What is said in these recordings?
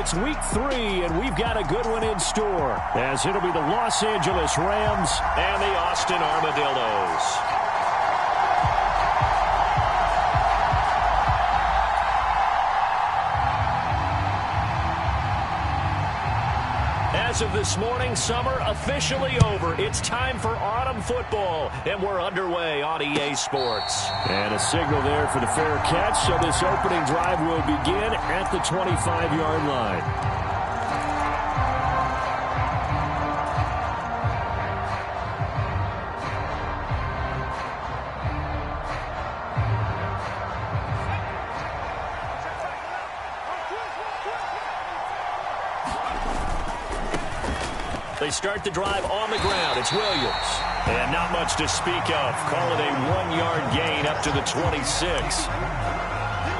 it's week 3, and we've got a good one in store, as it'll be the Los Angeles Rams and the Austin Armadillos. As of this morning, summer officially over. It's time for autumn football, and we're underway on EA Sports. And a signal there for the fair catch, so this opening drive will begin at the 25-yard line. They start the drive on the ground. It's Williams. And not much to speak of. Call it a 1-yard gain up to the 26.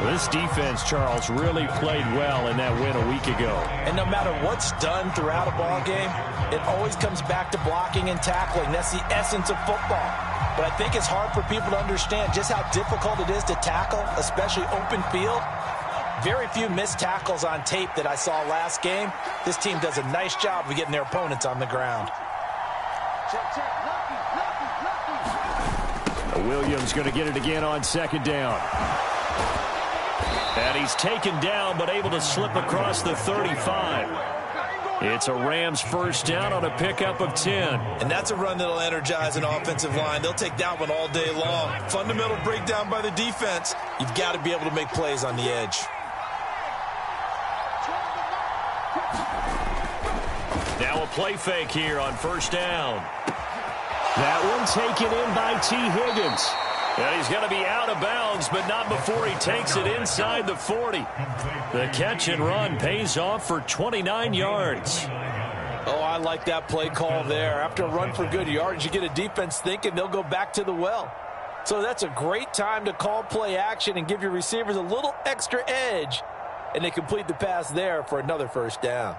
Well, this defense, Charles, really played well in that win a week ago. And no matter what's done throughout a ball game, it always comes back to blocking and tackling. That's the essence of football. But I think it's hard for people to understand just how difficult it is to tackle, especially open field. Very few missed tackles on tape that I saw last game. This team does a nice job of getting their opponents on the ground. Williams going to get it again on second down. And he's taken down, but able to slip across the 35. It's a Rams first down on a pickup of 10. And that's a run that'll energize an offensive line. They'll take that one all day long. Fundamental breakdown by the defense. You've got to be able to make plays on the edge. Now a play fake here on first down. That one taken in by T. Higgins. And he's going to be out of bounds, but not before he takes it inside the 40. The catch and run pays off for 29 yards. Oh, I like that play call there. After a run for good yards, you get a defense thinking they'll go back to the well. So that's a great time to call play action and give your receivers a little extra edge. And they complete the pass there for another first down.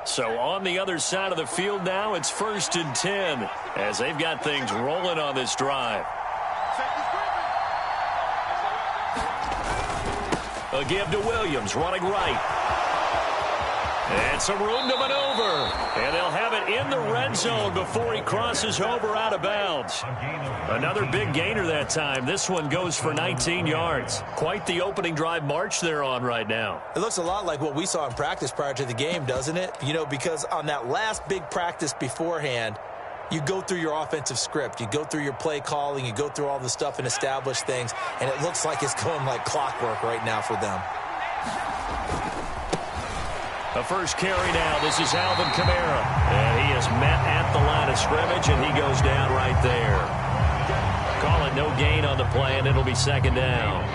So on the other side of the field now, it's 1st and 10 as they've got things rolling on this drive. A give to Williams, running right. And some room to maneuver. And they'll have it in the red zone before he crosses over out of bounds. Another big gainer that time. This one goes for 19 yards. Quite the opening drive march they're on right now. It looks a lot like what we saw in practice prior to the game, doesn't it? You know, because on that last big practice beforehand, you go through your offensive script. You go through your play calling. You go through all the stuff and establish things. And it looks like it's going like clockwork right now for them. The first carry now. This is Alvin Kamara. And he is met at the line of scrimmage, and he goes down right there. Call it no gain on the play, and it'll be second down.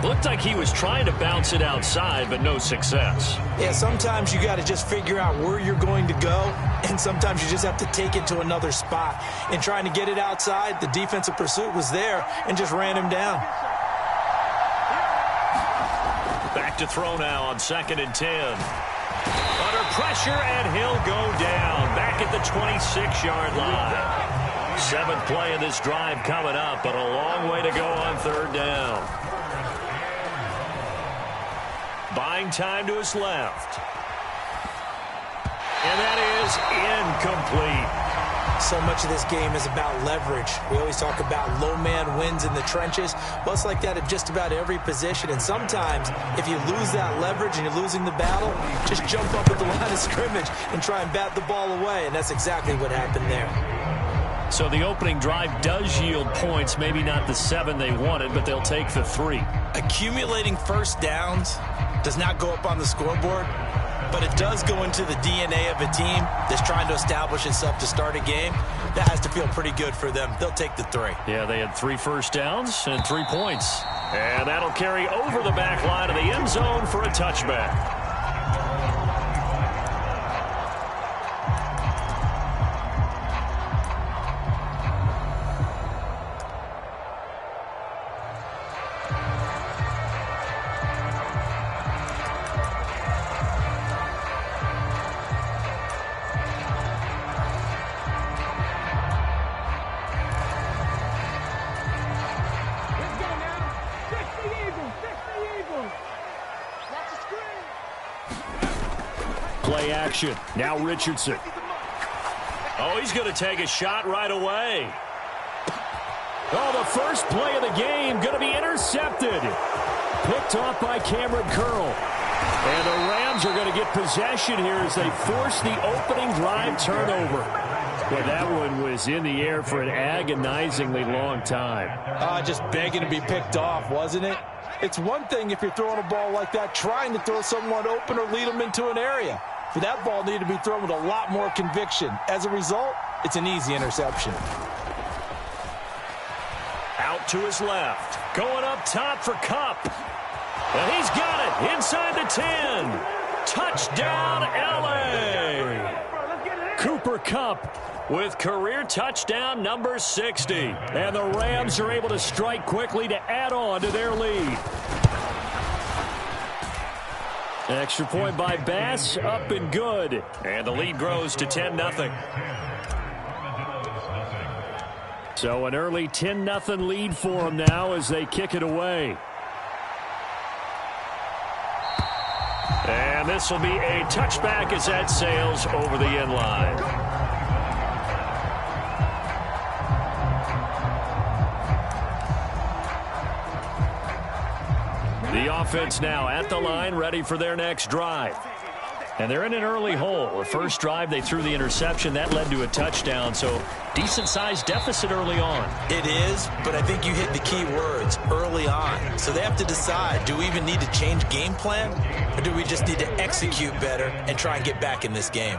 Looked like he was trying to bounce it outside, but no success. Yeah, sometimes you got to just figure out where you're going to go, and sometimes you just have to take it to another spot. In trying to get it outside, the defensive pursuit was there and just ran him down. Back to throw now on 2nd and 10. Under pressure, and he'll go down. Back at the 26-yard line. 7th play of this drive coming up, but a long way to go on 3rd down. Buying time to his left. And that is incomplete. So much of this game is about leverage. We always talk about low man wins in the trenches. Well, it's like that at just about every position. And sometimes, if you lose that leverage and you're losing the battle, just jump up at the line of scrimmage and try and bat the ball away. And that's exactly what happened there. So the opening drive does yield points. Maybe not the 7 they wanted, but they'll take the 3. Accumulating first downs does not go up on the scoreboard, but it does go into the DNA of a team that's trying to establish itself to start a game. That has to feel pretty good for them. They'll take the 3. Yeah, they had 3 first downs and 3 points. And that'll carry over the back line of the end zone for a touchback. Play action. Now Richardson. Oh, he's going to take a shot right away. Oh, the first play of the game going to be intercepted. Picked off by Cameron Curl. And the Rams are going to get possession here as they force the opening drive turnover. Well, that one was in the air for an agonizingly long time. Just begging to be picked off, wasn't it? It's one thing if you're throwing a ball like that, trying to throw someone open or lead them into an area. But that ball needed to be thrown with a lot more conviction. As a result, it's an easy interception. Out to his left. Going up top for Kupp. And he's got it inside the 10. Touchdown, L.A. Cooper Kupp with career touchdown number 60. And the Rams are able to strike quickly to add on to their lead. Extra point by Bass, up and good. And the lead grows to 10-0. So an early 10-0 lead for them now as they kick it away. And this will be a touchback as that sails over the end line. The offense now at the line, ready for their next drive. And they're in an early hole. The first drive, they threw the interception. That led to a touchdown, so decent-sized deficit early on. It is, but I think you hit the key words, early on. So they have to decide, do we even need to change game plan, or do we just need to execute better and try and get back in this game?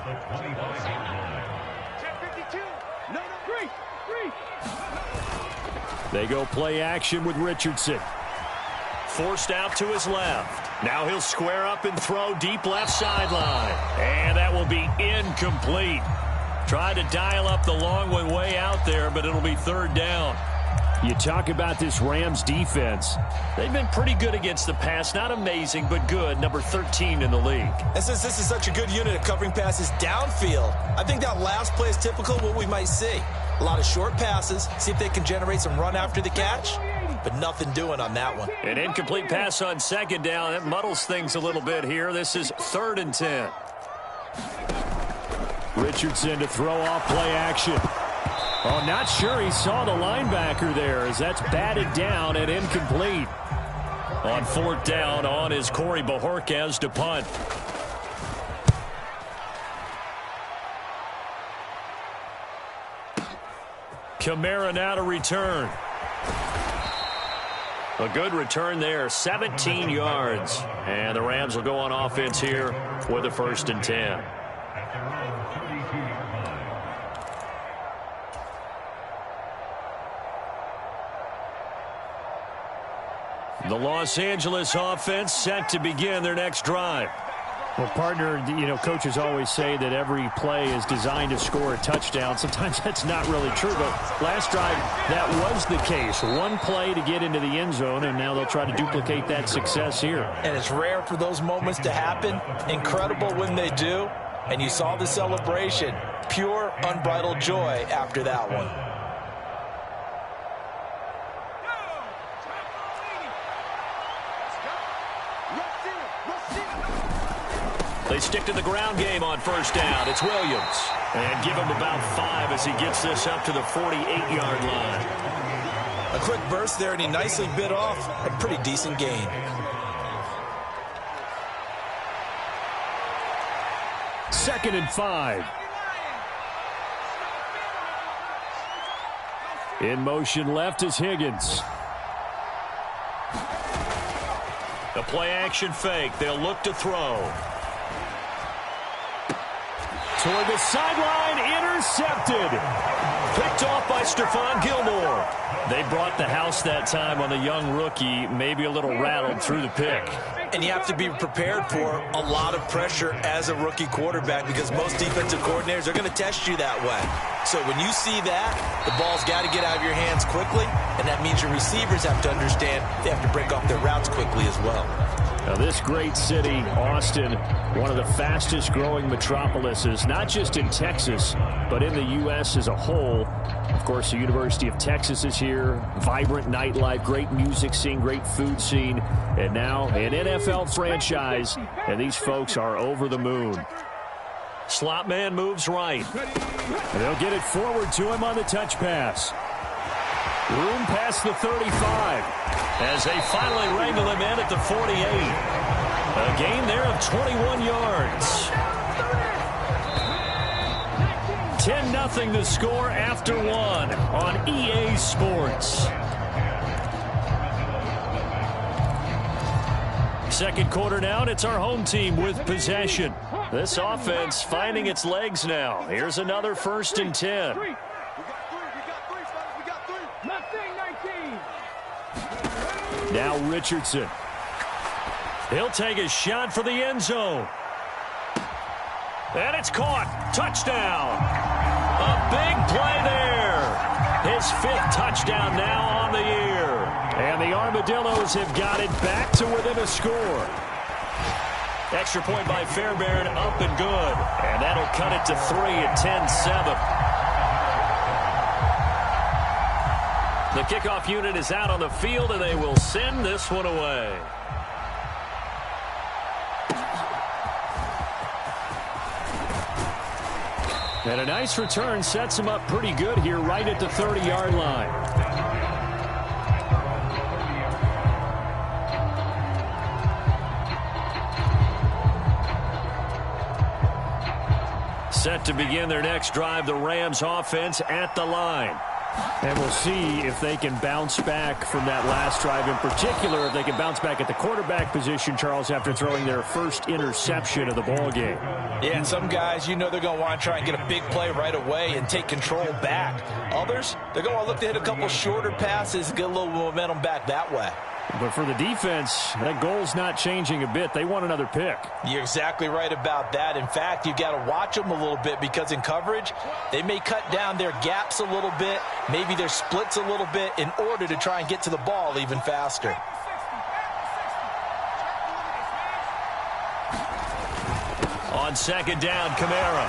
They go play action with Richardson. Forced out to his left. Now he'll square up and throw deep left sideline. And that will be incomplete. Tried to dial up the long one way out there, but it'll be third down. You talk about this Rams defense. They've been pretty good against the pass. Not amazing, but good. Number 13 in the league. And since this is such a good unit of covering passes downfield, I think that last play is typical of what we might see. A lot of short passes, see if they can generate some run after the catch, but nothing doing on that one. An incomplete pass on second down. That muddles things a little bit here. This is 3rd and 10. Richardson to throw off play action. Oh, not sure he saw the linebacker there as that's batted down and incomplete. On 4th down, on is Corey Bojorquez to punt. Kamara now to return. A good return there, 17 yards. And the Rams will go on offense here with a 1st and 10. The Los Angeles offense set to begin their next drive. Well, partner, coaches always say that every play is designed to score a touchdown. Sometimes that's not really true, but last drive, that was the case. One play to get into the end zone, and now they'll try to duplicate that success here. And it's rare for those moments to happen. Incredible when they do. And you saw the celebration. Pure, unbridled joy after that one. They stick to the ground game on 1st down. It's Williams. And give him about 5 as he gets this up to the 48-yard line. A quick burst there, and he nicely bit off a pretty decent gain. Second and 5. In motion left is Higgins. The play-action fake. They'll look to throw. Toward the sideline, intercepted. Picked off by Stephon Gilmore. They brought the house that time on the young rookie, maybe a little rattled through the pick. And you have to be prepared for a lot of pressure as a rookie quarterback because most defensive coordinators are going to test you that way. So when you see that, the ball's got to get out of your hands quickly, and that means your receivers have to understand they have to break off their routes quickly as well. Now, this great city, Austin, one of the fastest growing metropolises, not just in Texas, but in the U.S. as a whole. Of course, the University of Texas is here. Vibrant nightlife, great music scene, great food scene, and now an NFL franchise, and these folks are over the moon. Slot man moves right. And they'll get it forward to him on the touch pass. Room past the 35. As they finally wrangle him in at the 48. A gain there of 21 yards. 10-0 the score after one on EA Sports. Second quarter now, and it's our home team with possession. This offense finding its legs now. Here's another 1st and 10. Now Richardson. He'll take a shot for the end zone. And it's caught. Touchdown. A big play there. His 5th touchdown now on the year. And the Armadillos have got it back to within a score. Extra point by Fairbairn, up and good. And that'll cut it to 3 at 10-7. The kickoff unit is out on the field, and they will send this one away. And a nice return sets him up pretty good here right at the 30-yard line. Set to begin their next drive, the Rams offense at the line. And we'll see if they can bounce back from that last drive, in particular if they can bounce back at the quarterback position, Charles, after throwing their first interception of the ball game. Yeah, and some guys, you know they're going to want to try and get a big play right away and take control back. Others, they're going to look to hit a couple shorter passes and get a little momentum back that way. But for the defense, that goal's not changing a bit. They want another pick. You're exactly right about that. In fact, you've got to watch them a little bit because in coverage, they may cut down their gaps a little bit, maybe their splits a little bit in order to try and get to the ball even faster. On second down, Kamara.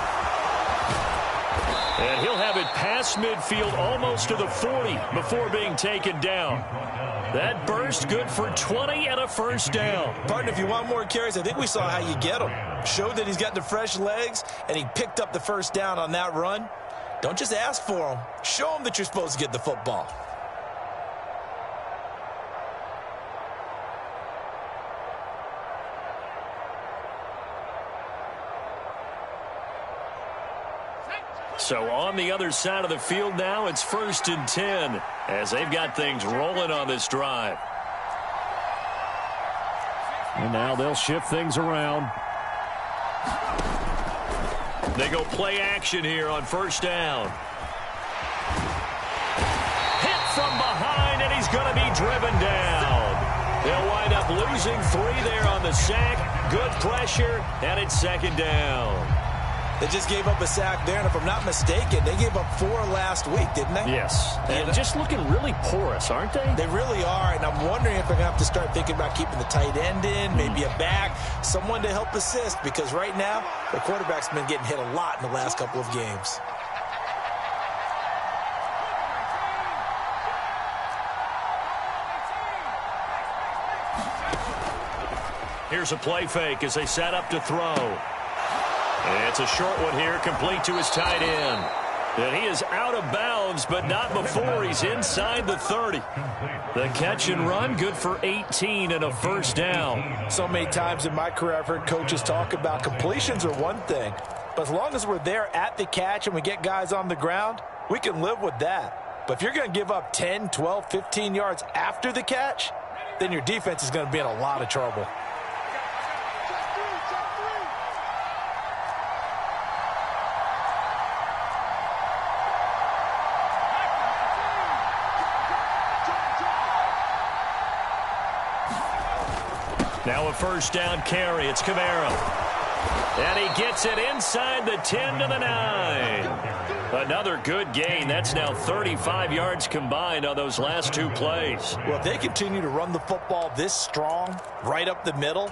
And he'll have it past midfield almost to the 40 before being taken down. That burst good for 20 and a first down. Partner, if you want more carries, I think we saw how you get him. Showed that he's got the fresh legs, and he picked up the first down on that run. Don't just ask for him. Show him that you're supposed to get the football. So on the other side of the field now, it's 1st and 10 as they've got things rolling on this drive. And now they'll shift things around. They go play action here on 1st down. Hit from behind, and he's going to be driven down. They'll wind up losing 3 there on the sack. Good pressure, and it's 2nd down. They just gave up a sack there, and if I'm not mistaken, they gave up 4 last week, didn't they? Yes. And just looking really porous, aren't they? They really are, and I'm wondering if they're going to have to start thinking about keeping the tight end in, maybe a back, someone to help assist, because right now, the quarterback's been getting hit a lot in the last couple of games. Here's a play fake as they set up to throw. It's a short one here, complete to his tight end. And he is out of bounds, but not before he's inside the 30. The catch and run, good for 18 and a first down. So many times in my career, I've heard coaches talk about completions are one thing. But as long as we're there at the catch and we get guys on the ground, we can live with that. But if you're going to give up 10, 12, 15 yards after the catch, then your defense is going to be in a lot of trouble. Now a first down carry. It's Kamara. And he gets it inside the 10 to the 9. Another good gain. That's now 35 yards combined on those last two plays. Well, if they continue to run the football this strong, right up the middle,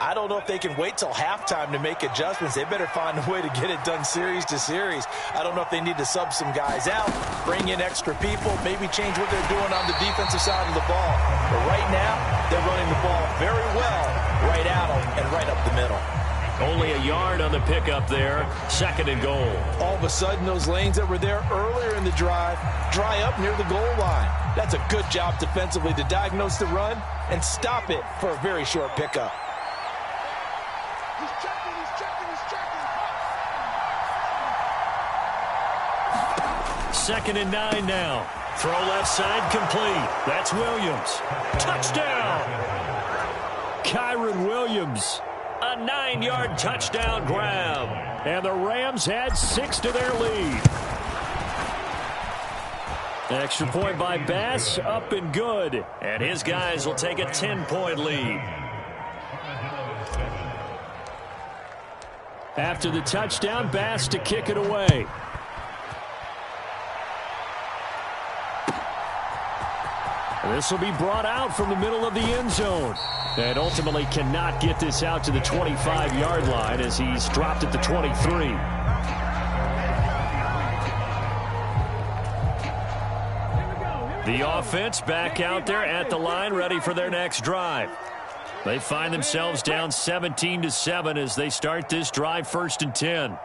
I don't know if they can wait till halftime to make adjustments. They better find a way to get it done series to series. I don't know if they need to sub some guys out, bring in extra people, maybe change what they're doing on the defensive side of the ball. But right now, they're running the ball very well right at them and right up the middle. Only a yard on the pickup there. 2nd and goal. All of a sudden, those lanes that were there earlier in the drive dry up near the goal line. That's a good job defensively to diagnose the run and stop it for a very short pickup. 2nd and 9 now. Throw left side complete. That's Williams. Touchdown! Kyron Williams. A 9-yard touchdown grab. And the Rams add 6 to their lead. Extra point by Bass, up and good. And his guys will take a 10-point lead. After the touchdown, Bass to kick it away. This will be brought out from the middle of the end zone. And ultimately cannot get this out to the 25-yard line as he's dropped at the 23. The offense back out there at the line, ready for their next drive. They find themselves down 17-7 as they start this drive, 1st and 10.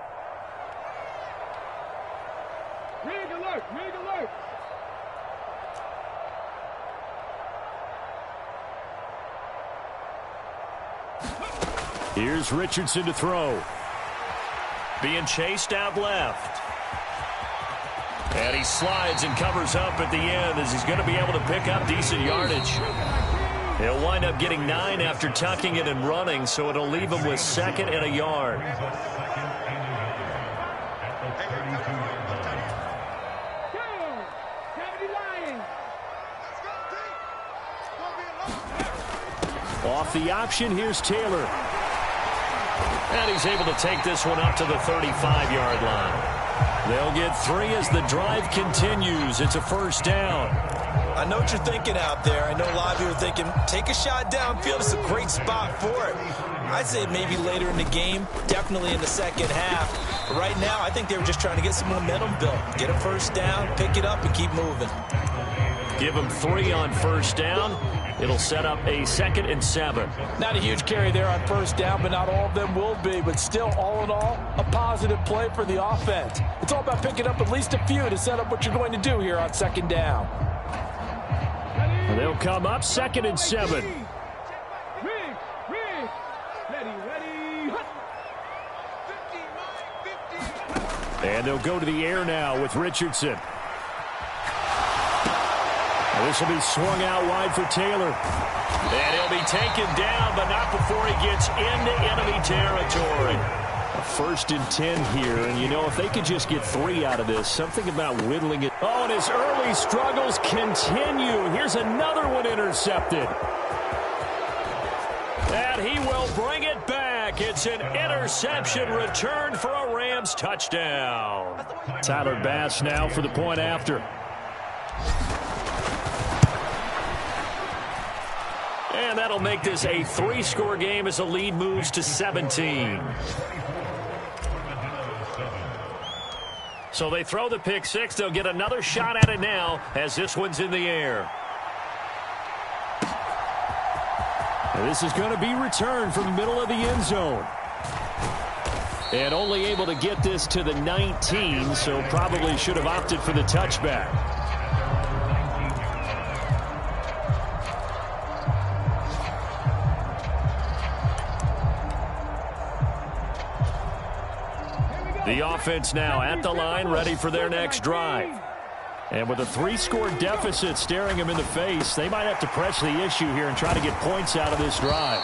Here's Richardson to throw. Being chased out left. And he slides and covers up at the end as he's going to be able to pick up decent yardage. He'll wind up getting 9 after tucking it and running, so it'll leave him with 2nd and a yard. Off the option, here's Taylor. And he's able to take this one up to the 35-yard line. They'll get 3 as the drive continues. It's a 1st down. I know what you're thinking out there. I know a lot of you are thinking, take a shot downfield. It's a great spot for it. I'd say maybe later in the game, definitely in the second half. But right now, I think they were just trying to get some momentum built. Get a 1st down, pick it up, and keep moving. Give him 3 on 1st down. It'll set up a 2nd and 7. Not a huge carry there on 1st down, but not all of them will be. But still, all in all, a positive play for the offense. It's all about picking up at least a few to set up what you're going to do here on 2nd down. And they'll come up 2nd and 7. And they'll go to the air now with Richardson. This will be swung out wide for Taylor. And he'll be taken down, but not before he gets into enemy territory. A 1st and 10 here, and you know, if they could just get 3 out of this, something about whittling it. Oh, and his early struggles continue. Here's another one intercepted. And he will bring it back. It's an interception return for a Rams touchdown. Tyler Bass now for the point after. And that'll make this a 3-score game as the lead moves to 17. So they throw the pick 6. They'll get another shot at it now as this one's in the air. And this is going to be returned from the middle of the end zone. And only able to get this to the 19, so probably should have opted for the touchback. The offense now at the line, ready for their next drive. And with a 3-score deficit staring them in the face, they might have to press the issue here and try to get points out of this drive.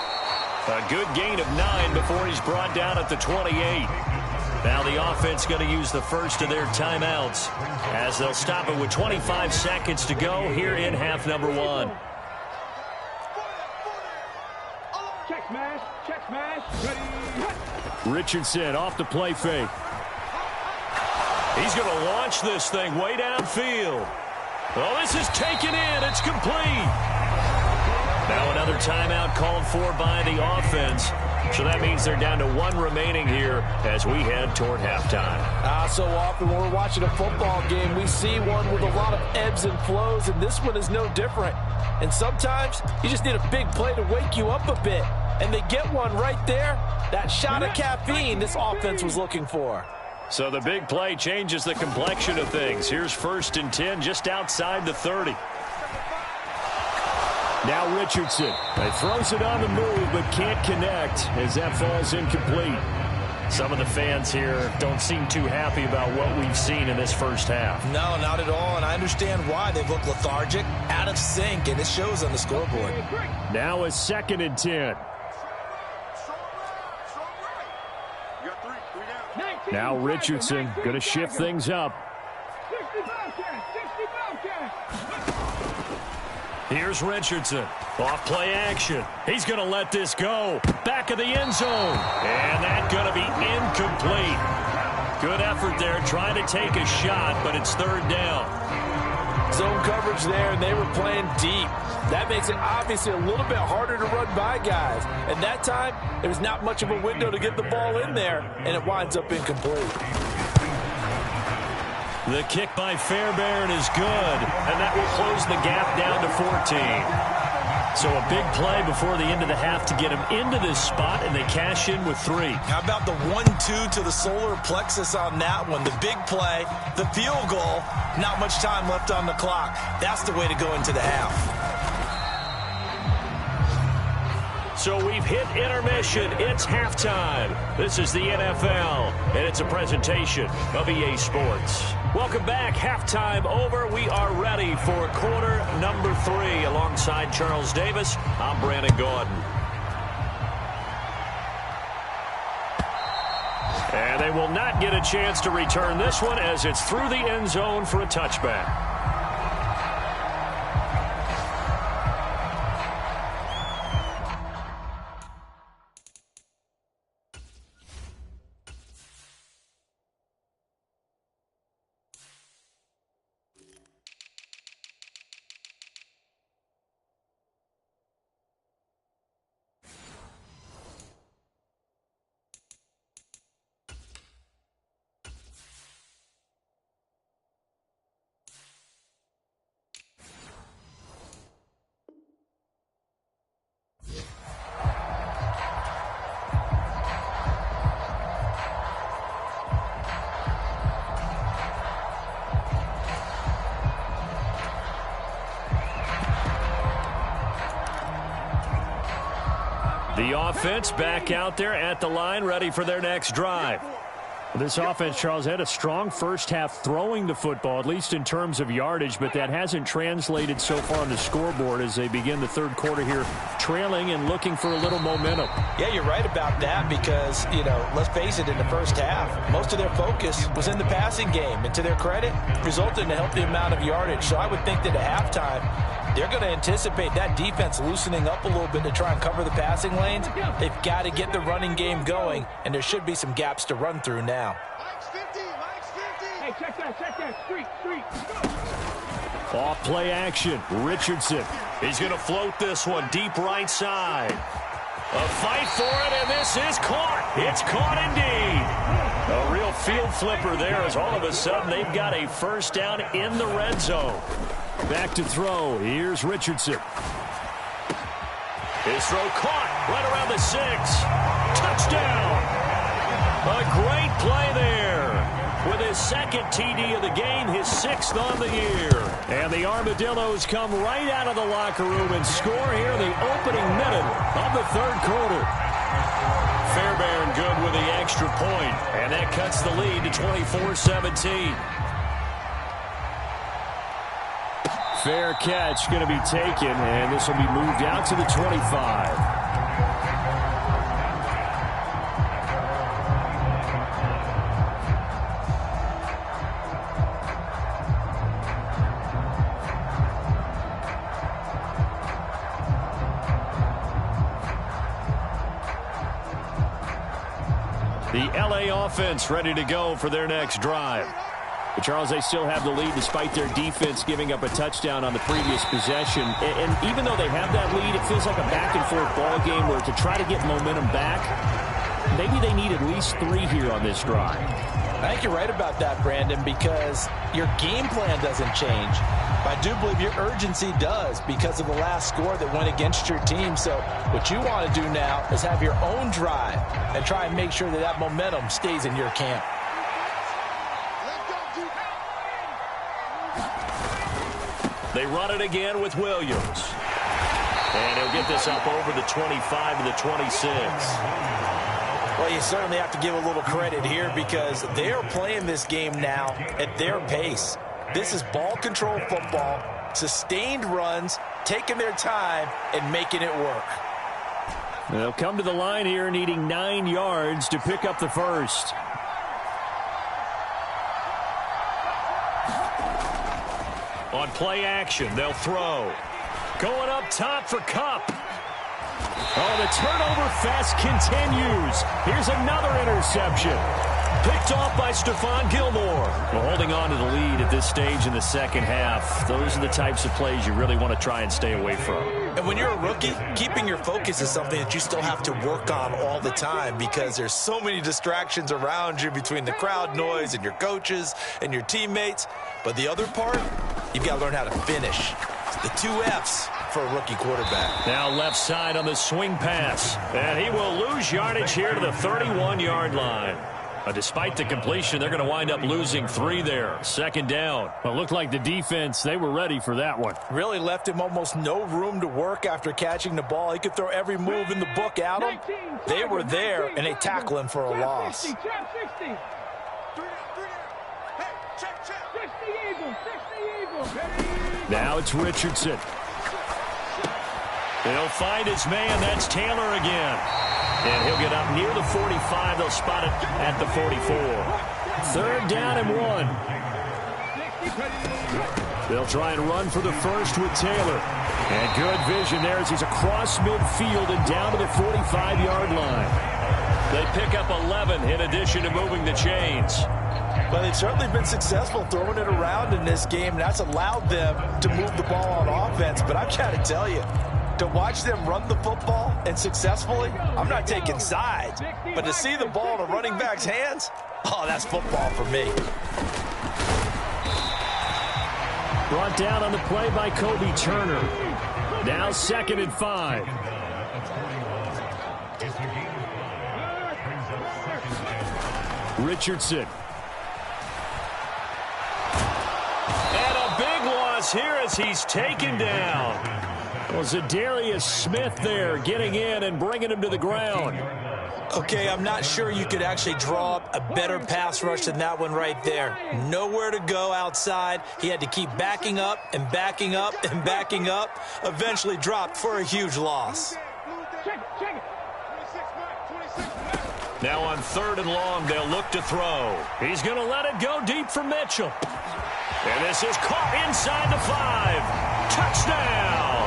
A good gain of 9 before he's brought down at the 28. Now the offense going to use the first of their timeouts as they'll stop it with 25 seconds to go here in half number 1. Check smash. Check smash. Ready. Richardson off the play fake. He's going to launch this thing way downfield. Oh, this is taken in. It's complete. Now another timeout called for by the offense. So that means they're down to 1 remaining here as we head toward halftime. So often when we're watching a football game, we see one with a lot of ebbs and flows, and this one is no different. And sometimes you just need a big play to wake you up a bit. And they get one right there. That shot of caffeine this offense was looking for. So the big play changes the complexion of things. Here's 1st and 10 just outside the 30. Now Richardson. He throws it on the move but can't connect as that falls incomplete. Some of the fans here don't seem too happy about what we've seen in this first half. No, not at all, and I understand why. They've looked lethargic, out of sync, and it shows on the scoreboard. Now a 2nd and 10. Now Richardson going to shift things up. Here's Richardson. Off play action. He's going to let this go. Back of the end zone. And that's going to be incomplete. Good effort there trying to take a shot, but it's 3rd down. Zone coverage there, and they were playing deep. That makes it obviously a little bit harder to run by guys. And that time, there's not much of a window to get the ball in there, and it winds up incomplete. The kick by Fairbairn is good, and that will close the gap down to 14. So a big play before the end of the half to get him into this spot, and they cash in with 3. How about the 1-2 to the solar plexus on that one? The big play, the field goal, not much time left on the clock. That's the way to go into the half. So we've hit intermission. It's halftime. This is the NFL, and it's a presentation of EA Sports. Welcome back. Halftime over. We are ready for quarter number 3. Alongside Charles Davis, I'm Brandon Gordon. And they will not get a chance to return this one as it's through the end zone for a touchback. The offense back out there at the line, ready for their next drive. This offense, Charles, had a strong first half throwing the football, at least in terms of yardage, but that hasn't translated so far on the scoreboard as they begin the 3rd quarter here, trailing and looking for a little momentum. Yeah, you're right about that because, let's face it, in the first half, most of their focus was in the passing game, and to their credit, resulted in a healthy amount of yardage. So I would think that at halftime, they're going to anticipate that defense loosening up a little bit to try and cover the passing lanes. They've got to get the running game going, and there should be some gaps to run through now. Hey, check that. Street. Off play action. Richardson. He's going to float this one deep right side. A fight for it, and this is caught. It's caught indeed. A real field flipper there as all of a sudden they've got a first down in the red zone. Back to throw. Here's Richardson. His throw caught right around the 6. Touchdown. A great play there. With his 2nd TD of the game, his 6th on the year. And the Armadillos come right out of the locker room and score here in the opening minute of the 3rd quarter. Fairbairn good with the extra point, and that cuts the lead to 24-17. Fair catch going to be taken, and this will be moved out to the 25. The LA offense ready to go for their next drive. But Charles, they still have the lead despite their defense giving up a touchdown on the previous possession. And even though they have that lead, it feels like a back-and-forth ball game where to try to get momentum back, maybe they need at least 3 here on this drive. I think you're right about that, Brandon, because your game plan doesn't change. But I do believe your urgency does because of the last score that went against your team. So what you want to do now is have your own drive and try and make sure that that momentum stays in your camp. They run it again with Williams. And he'll get this up over the 25 to the 26. Well, you certainly have to give a little credit here because they are playing this game now at their pace. This is ball control football, sustained runs, taking their time, and making it work. They'll come to the line here needing 9 yards to pick up the first. On play action, they'll throw. Going up top for Kupp. Oh, the turnover fest continues. Here's another interception. Picked off by Stephon Gilmore. Well, holding on to the lead at this stage in the second half, those are the types of plays you really want to try and stay away from. And when you're a rookie, keeping your focus is something that you still have to work on all the time because there's so many distractions around you between the crowd noise and your coaches and your teammates. But the other part, you've got to learn how to finish. It's the 2 F's for a rookie quarterback. Now left side on the swing pass. And he will lose yardage here to the 31-yard line. Despite the completion, they're going to wind up losing 3 there. Second down. Well, it looked like the defense, they were ready for that one. Really left him almost no room to work after catching the ball. He could throw every move in the book at him. They were there, and they tackle him for a loss. Now it's Richardson. He'll find his man. That's Taylor again. And he'll get up near the 45. They'll spot it at the 44. 3rd down and 1. They'll try and run for the first with Taylor. And good vision there as he's across midfield and down to the 45-yard line. They pick up 11 in addition to moving the chains. Well, they've certainly been successful throwing it around in this game. That's allowed them to move the ball on offense. But I've got to tell you, to watch them run the football and successfully, I'm not taking sides. But to see the ball in a running back's hands, oh, that's football for me. Brought down on the play by Kobe Turner. Now 2nd and 5. Richardson. And a big loss here as he's taken down. Well, Zadarius Smith there getting in and bringing him to the ground. Okay, I'm not sure you could actually draw up a better pass rush than that one right there. Nowhere to go outside. He had to keep backing up and backing up and backing up. Eventually dropped for a huge loss. Now on 3rd and long, they'll look to throw. He's going to let it go deep for Mitchell. And this is caught inside the 5. Touchdown!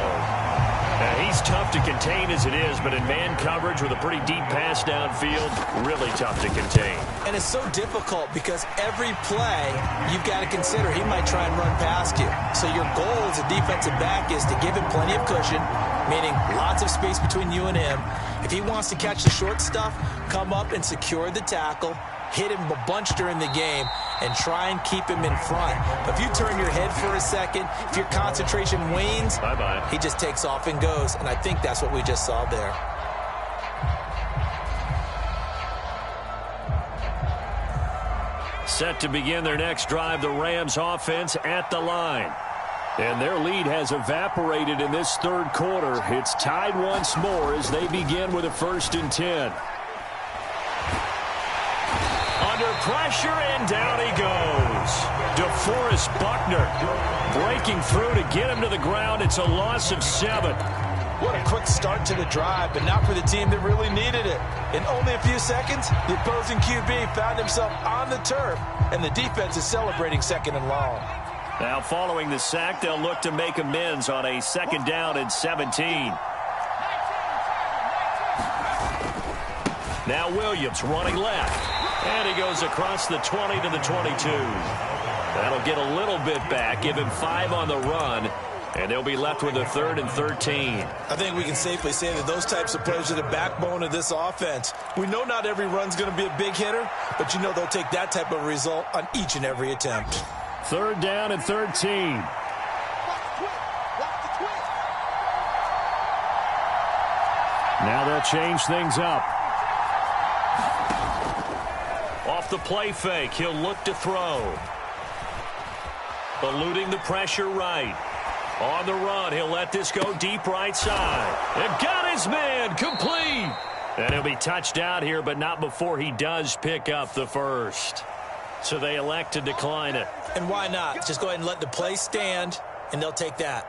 Now, he's tough to contain as it is, but in man coverage with a pretty deep pass downfield, really tough to contain. And it's so difficult because every play you've got to consider he might try and run past you. So your goal as a defensive back is to give him plenty of cushion, meaning lots of space between you and him. If he wants to catch the short stuff, come up and secure the tackle, hit him a bunch during the game, and try and keep him in front. But if you turn your head for a second, if your concentration wanes, bye-bye, he just takes off and goes. And I think that's what we just saw there. Set to begin their next drive, the Rams offense at the line. And their lead has evaporated in this 3rd quarter. It's tied once more as they begin with a 1st and 10. Under pressure, and down he goes. DeForest Buckner breaking through to get him to the ground. It's a loss of 7. What a quick start to the drive, but not for the team that really needed it. In only a few seconds, the opposing QB found himself on the turf, and the defense is celebrating 2nd and long. Now following the sack, they'll look to make amends on a 2nd down and 17. Now Williams running left. And he goes across the 20 to the 22. That'll get a little bit back, give him 5 on the run. And they'll be left with a 3rd and 13. I think we can safely say that those types of plays are the backbone of this offense. We know not every run's going to be a big hitter, but you know they'll take that type of result on each and every attempt. 3rd down and 13. Now they'll change things up. Off the play fake, he'll look to throw. Eluding the pressure right. On the run, he'll let this go deep right side. And got his man, complete. And he'll be touched out here, but not before he does pick up the first. So they elect to decline it. And why not? Just go ahead and let the play stand, and they'll take that.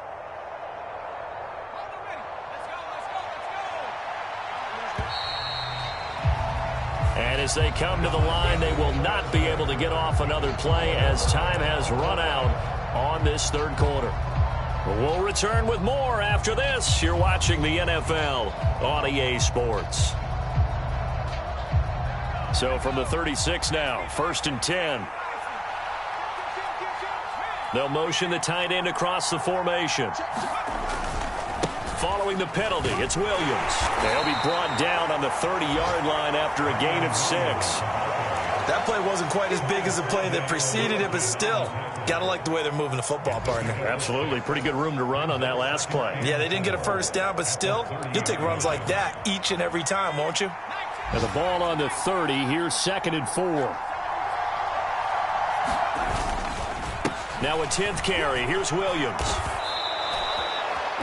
And as they come to the line, they will not be able to get off another play as time has run out on this 3rd quarter. We'll return with more after this. You're watching the NFL on EA Sports. So from the 36 now, 1st and 10. They'll motion the tight end across the formation. Following the penalty, it's Williams. They'll be brought down on the 30-yard line after a gain of 6. That play wasn't quite as big as the play that preceded it, but still, gotta like the way they're moving the football, partner. Absolutely. Pretty good room to run on that last play. Yeah, they didn't get a first down, but still, you'll take runs like that each and every time, won't you? And the ball on the 30. Here's 2nd and 4. Now a 10th carry. Here's Williams.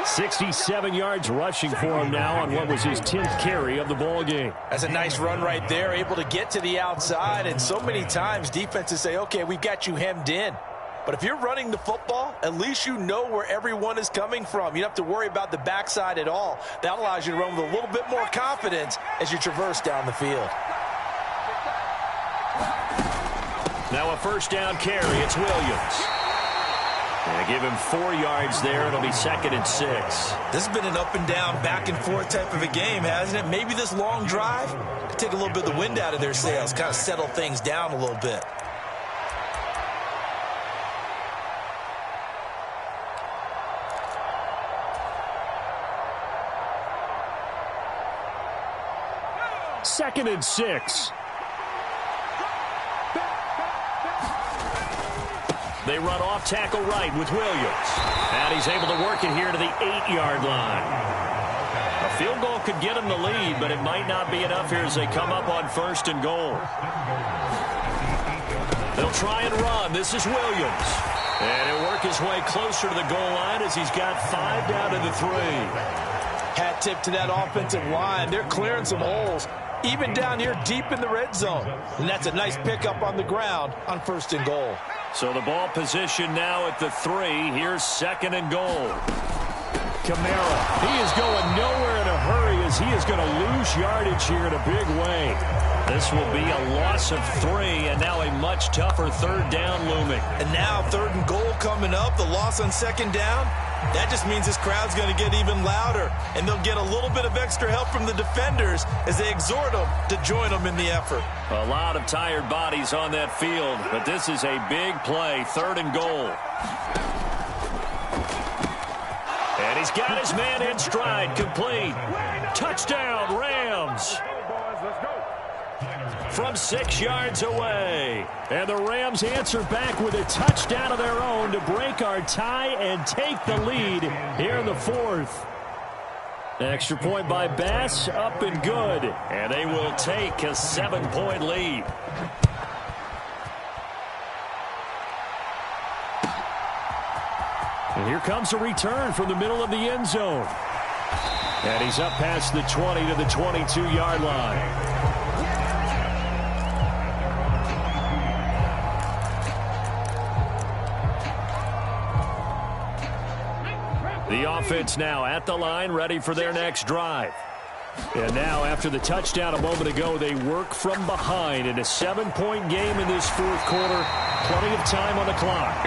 67 yards rushing for him now on what was his 10th carry of the ball game. That's a nice run right there, able to get to the outside, and so many times defenses say, okay, we've got you hemmed in. But if you're running the football, at least you know where everyone is coming from. You don't have to worry about the backside at all. That allows you to run with a little bit more confidence as you traverse down the field. Now a 1st down carry. It's Williams. And give him 4 yards there. It'll be 2nd and 6. This has been an up and down, back and forth type of a game, hasn't it? Maybe this long drive could take a little bit of the wind out of their sails, kind of settle things down a little bit. Second and 6. They run off tackle right with Williams. And he's able to work it here to the 8-yard line. A field goal could get him the lead, but it might not be enough here as they come up on 1st and goal. They'll try and run. This is Williams. And he'll work his way closer to the goal line as he's got 5 down to the 3. Hat tip to that offensive line. They're clearing some holes, even down here deep in the red zone. And that's a nice pickup on the ground on 1st and goal. So the ball position now at the 3. Here's 2nd and goal. Kamara, he is going nowhere in a hurry as he is going to lose yardage here in a big way. This will be a loss of 3, and now a much tougher 3rd down looming. And now 3rd and goal coming up, the loss on 2nd down. That just means this crowd's going to get even louder, and they'll get a little bit of extra help from the defenders as they exhort them to join them in the effort. A lot of tired bodies on that field, but this is a big play, 3rd and goal. And he's got his man in stride, complete. Touchdown, Rams. From 6 yards away. And the Rams answer back with a touchdown of their own to break our tie and take the lead here in the 4th. Extra point by Bass, up and good. And they will take a 7-point lead. And here comes a return from the middle of the end zone. And he's up past the 20 to the 22-yard line. The offense now at the line, ready for their next drive. And now, after the touchdown a moment ago, they work from behind in a 7-point game in this 4th quarter. Plenty of time on the clock.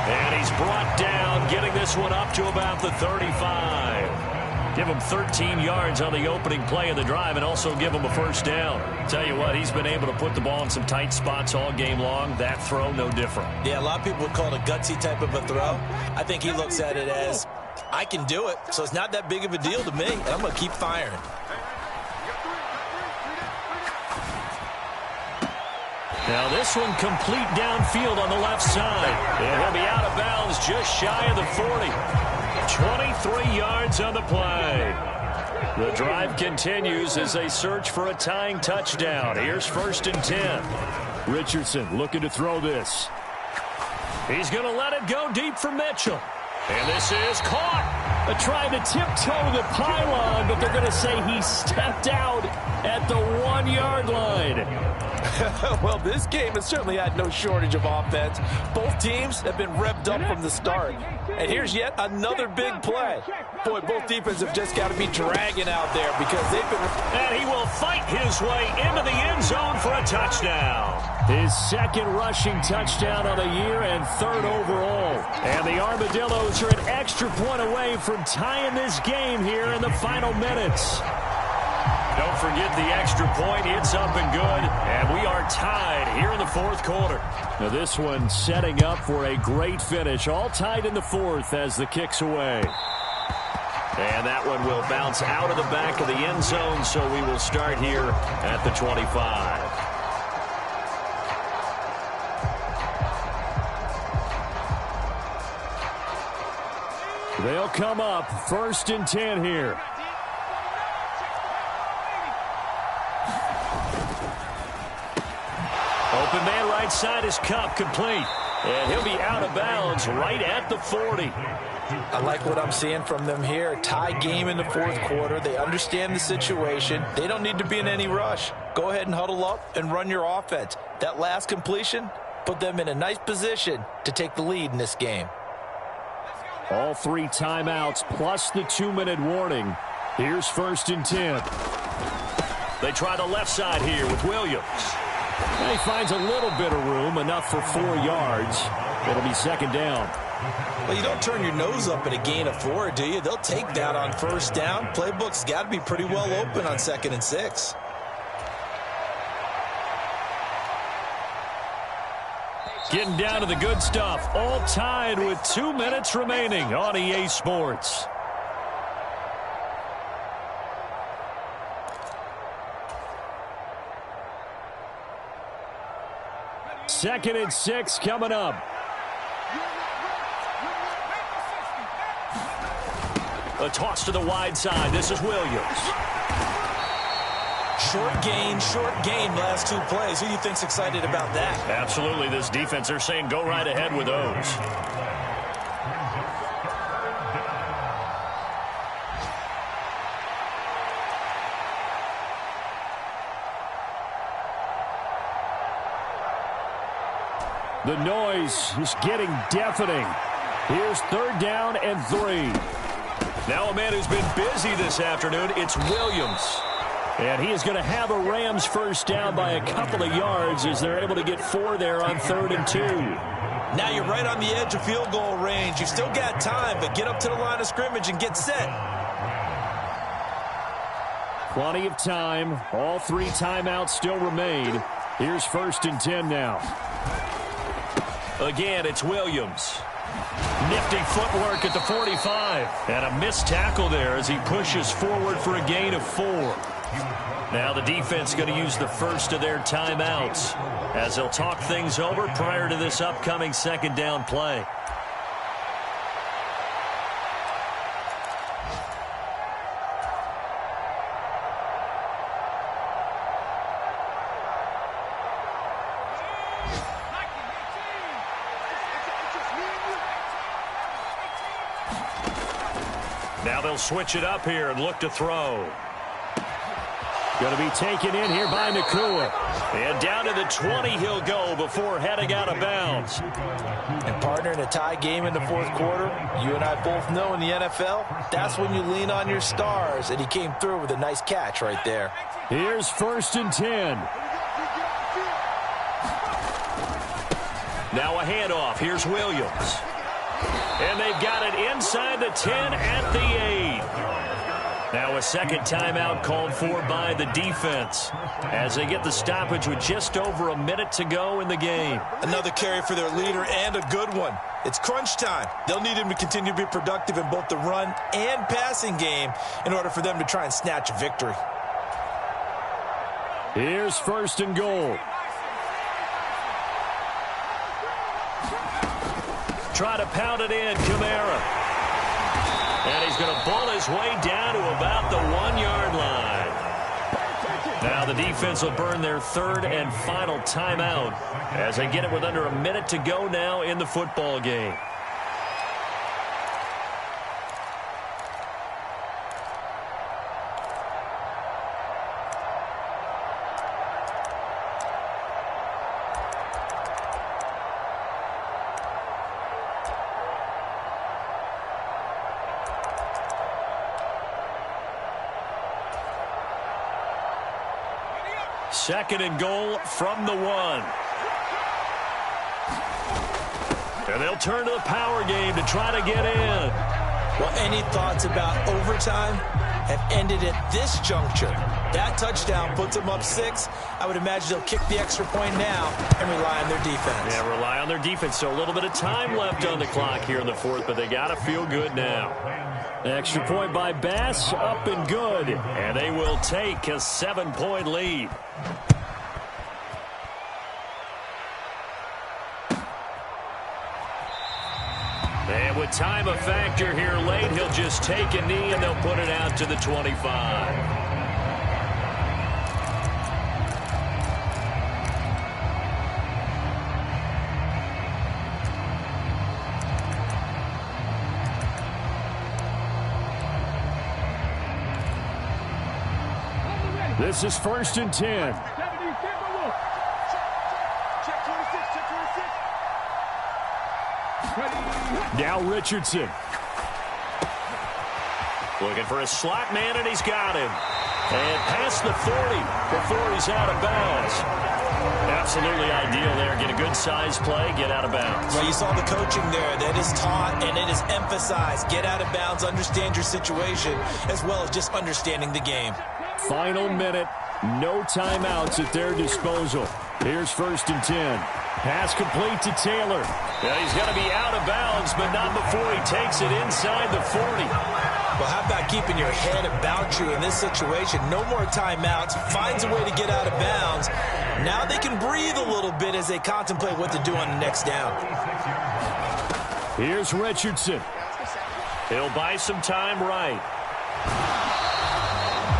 And he's brought down, getting this one up to about the 35. Give him 13 yards on the opening play of the drive and also give him a first down. Tell you what, he's been able to put the ball in some tight spots all game long. That throw, no different. Yeah, a lot of people would call it a gutsy type of a throw. I think he looks at it as, I can do it, so it's not that big of a deal to me, and I'm going to keep firing. Now this one complete downfield on the left side. And he'll be out of bounds just shy of the 40. 23 yards on the play. The drive continues as they search for a tying touchdown. Here's 1st and 10. Richardson looking to throw this. He's going to let it go deep for Mitchell. And this is caught. Trying to tiptoe the pylon, but they're going to say he stepped out at the 1-yard line. Well, this game has certainly had no shortage of offense. Both teams have been revved up from the start. And here's yet another big play. Boy, both defenses have just got to be dragging out there because they've been... And he will fight his way into the end zone for a touchdown. His 2nd rushing touchdown on the year and 3rd overall. And the Armadillos are an extra point away from tying this game here in the final minutes. Don't forget the extra point. It's up and good. And we are tied here in the 4th quarter. Now this one setting up for a great finish. All tied in the 4th as the kick's away. And that one will bounce out of the back of the end zone. So we will start here at the 25. They'll come up 1st and 10 here. Open man right side is Cup, complete. And he'll be out of bounds right at the 40. I like what I'm seeing from them here. Tie game in the 4th quarter. They understand the situation. They don't need to be in any rush. Go ahead and huddle up and run your offense. That last completion put them in a nice position to take the lead in this game. All 3 timeouts plus the 2-minute warning. Here's 1st and 10. They try the left side here with Williams. And he finds a little bit of room, enough for 4 yards. It'll be 2nd down. Well, you don't turn your nose up at a gain of 4, do you? They'll take that on 1st down. Playbook's got to be pretty well open on 2nd and 6. Getting down to the good stuff. All tied with 2 minutes remaining on EA Sports. Second and 6 coming up. A toss to the wide side. This is Williams. Short gain last 2 plays. Who do you think's excited about that? Absolutely. This defense, they're saying go right ahead with those. The noise is getting deafening. Here's 3rd down and 3. Now a man who's been busy this afternoon, it's Williams. And he is going to have a Rams first down by a couple of yards as they're able to get 4 there on 3rd and 2. Now you're right on the edge of field goal range. You've still got time, but get up to the line of scrimmage and get set. Plenty of time. All 3 timeouts still remain. Here's 1st and 10 now. Again, it's Williams. Nifty footwork at the 45. And a missed tackle there as he pushes forward for a gain of 4. Now the defense going to use the first of their timeouts as they'll talk things over prior to this upcoming 2nd down play. Now they'll switch it up here and look to throw. Going to be taken in here by Nakua. And down to the 20 he'll go before heading out of bounds. And partner, in a tie game in the 4th quarter, you and I both know in the NFL, that's when you lean on your stars. And he came through with a nice catch right there. Here's 1st and 10. Now a handoff. Here's Williams. And they've got it inside the 10 at the 8. Now a second timeout called for by the defense as they get the stoppage with just over a minute to go in the game. Another carry for their leader and a good one. It's crunch time. They'll need him to continue to be productive in both the run and passing game in order for them to try and snatch a victory. Here's first and goal. Try to pound it in, Kamara. And he's going to ball his way down to about the 1-yard line. Now the defense will burn their third and final timeout as they get it with under a minute to go now in the football game. Second and goal from the 1. And they'll turn to the power game to try to get in. Well, any thoughts about overtime have ended at this juncture. That touchdown puts them up 6. I would imagine they'll kick the extra point now and rely on their defense. Yeah, rely on their defense. So a little bit of time left on the clock here in the fourth, but they got to feel good now. Extra point by Bass, up and good. And they will take a 7-point lead. And with time a factor here late, he'll just take a knee and they'll put it out to the 25. This is first and 10. Now Richardson. Looking for a slot man, and he's got him. And past the 40 before he's out of bounds. Absolutely ideal there. Get a good size play, get out of bounds. Well, you saw the coaching there. That is taught and it is emphasized. Get out of bounds, understand your situation, as well as just understanding the game. Final minute. No timeouts at their disposal. Here's first and 10. Pass complete to Taylor. Yeah, he's got to be out of bounds, but not before he takes it inside the 40. Well, how about keeping your head about you in this situation? No more timeouts. Finds a way to get out of bounds. Now they can breathe a little bit as they contemplate what to do on the next down. Here's Richardson. He'll buy some time right.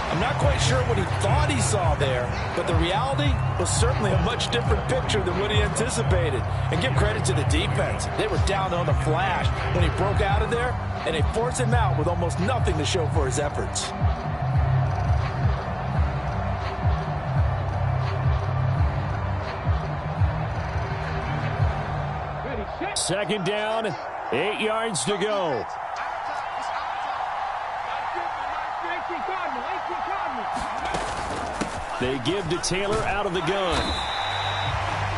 I'm not quite sure what he thought he saw there, but the reality was certainly a much different picture than what he anticipated. And give credit to the defense. They were down on the flash when he broke out of there, and they forced him out with almost nothing to show for his efforts. Second down, 8 yards to go. They give to Taylor out of the gun.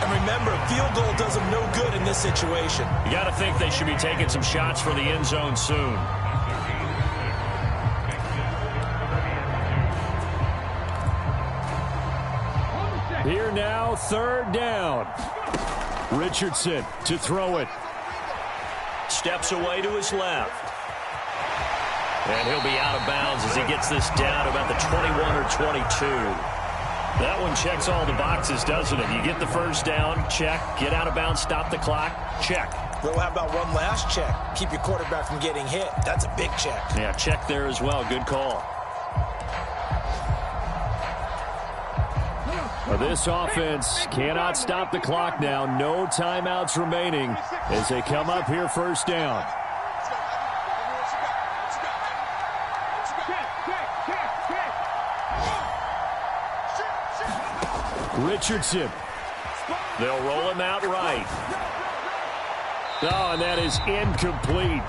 And remember, a field goal does them no good in this situation. You got to think they should be taking some shots for the end zone soon. Here now, third down. Richardson to throw it. Steps away to his left. And he'll be out of bounds as he gets this down about the 21 or 22. That one checks all the boxes, doesn't it? You get the first down, check. Get out of bounds, stop the clock, check. Well, how about one last check? Keep your quarterback from getting hit. That's a big check. Yeah, check there as well. Good call. This offense cannot stop the clock now. No timeouts remaining as they come up here first down. Richardson. They'll roll him out right. Oh, and that is incomplete.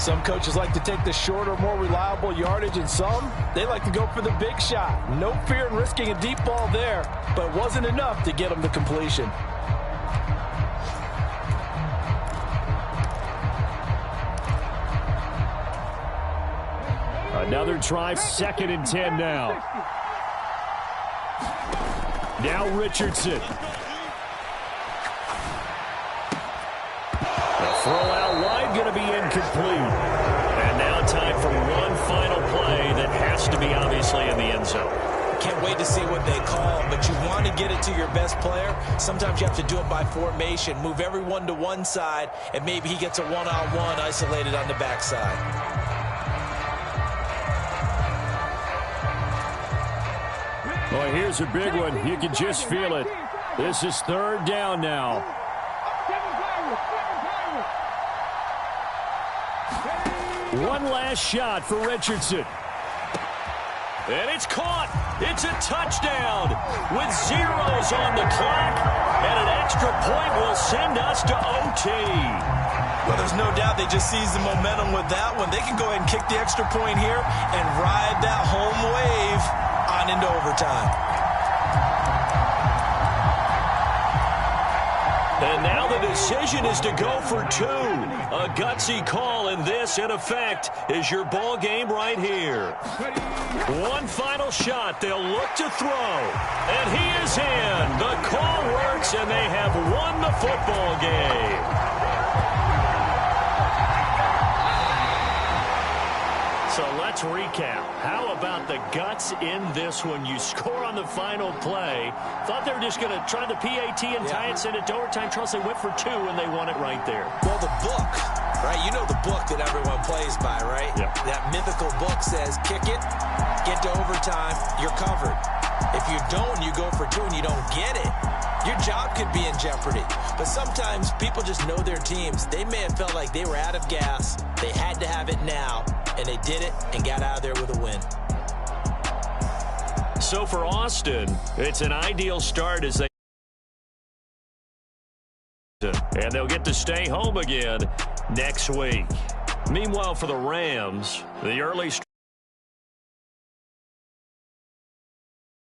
Some coaches like to take the shorter, more reliable yardage, and some, they like to go for the big shot. No fear in risking a deep ball there, but it wasn't enough to get them to completion. Another try, 2nd and 10 now. Now Richardson. The throw out wide going to be incomplete. And now time for one final play that has to be obviously in the end zone. Can't wait to see what they call, but you want to get it to your best player. Sometimes you have to do it by formation. Move everyone to one side, and maybe he gets a one-on-one isolated on the backside. Boy, here's a big one. You can just feel it. This is 3rd down now. One last shot for Richardson. And it's caught. It's a touchdown with zeros on the clock. And an extra point will send us to OT. Well, there's no doubt they just seized the momentum with that one. They can go ahead and kick the extra point here and ride that home wave on into overtime. And now the decision is to go for 2. A gutsy call, and this, in effect, is your ball game right here. One final shot. They'll look to throw. And he is in. The call works, and they have won the football game. So let's recap. How about the guts in this one? You score on the final play. Thought they were just going to try the PAT and tie it, send it to overtime. Charles, they went for 2, and they won it right there. Well, the book, right? You know the book that everyone plays by, right? Yep. That mythical book says, kick it, get to overtime, you're covered. If you don't, you go for 2 and you don't get it, your job could be in jeopardy. But sometimes people just know their teams. They may have felt like they were out of gas. They had to have it now, and they did it and got out of there with a win. So for Austin, it's an ideal start as they... And they'll get to stay home again next week. Meanwhile, for the Rams, the early start...